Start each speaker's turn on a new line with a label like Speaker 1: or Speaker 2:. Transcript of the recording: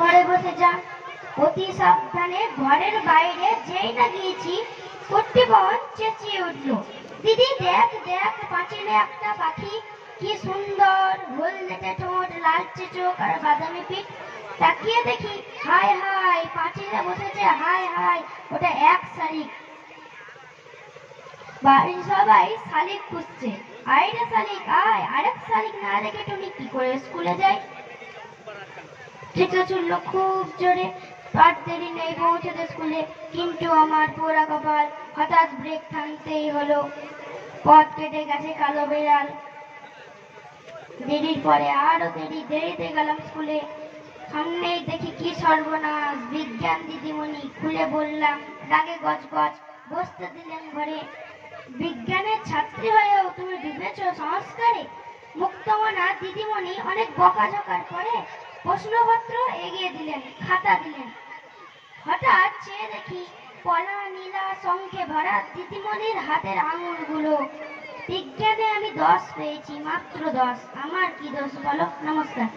Speaker 1: ঘরে বসে যা। অতি সাবধানে ঘরের বাইরে যেই না গিয়েছি, কর্তৃপক্ষ চেঁচিয়ে উঠল, দিদি দেখ দেখ, পাঁচিলে একটা পাখি, কি সুন্দর, হলদেটে ঠোঁট, লালচে চোখ আর বাদামি পিঠ। তাকিয়ে দেখি, হায় হায়, পাঁচিলে বসেছে, হায় হায়, ওটা এক শালিক। বাড়ির সবাই শালিক খুঁজছে। আয় রে শালিক আয়, আরেক শালিক না দেখে টুনি কি করে স্কুলে যায়। চেঁচা চলল খুব জোরে। আর দেরি নেই পৌঁছতে স্কুলে, কিন্তু আমার পোড়া কপাল, হঠাৎ ব্রেক থামতেই হলো। পথ কেটে গেছে কালো বেড়াল। দেরির পরে আরো দেরিতে গেলাম স্কুলে। সামনেই দেখি কি সর্বনাশ, বিজ্ঞান দিদিমণি। খুলে বললাম, রাগে গজগজ, বসতে দিলেন ঘরে। বিজ্ঞানের ছাত্রী হয়েও তুমি ডুবেছো সংস্কারে। মুক্তমনা দিদিমণি অনেক বকাঝকার পরে প্রশ্নপত্র এগিয়ে দিলেন, খাতা দিলেন। হঠাৎ চেয়ে দেখি কলা নীলা শঙ্খে ভরা দিদিমণির হাতের আঙুলগুলো। বিজ্ঞানে আমি 10 পেয়েছি, মাত্র 10। আমার কি দোষ বলো? নমস্কার।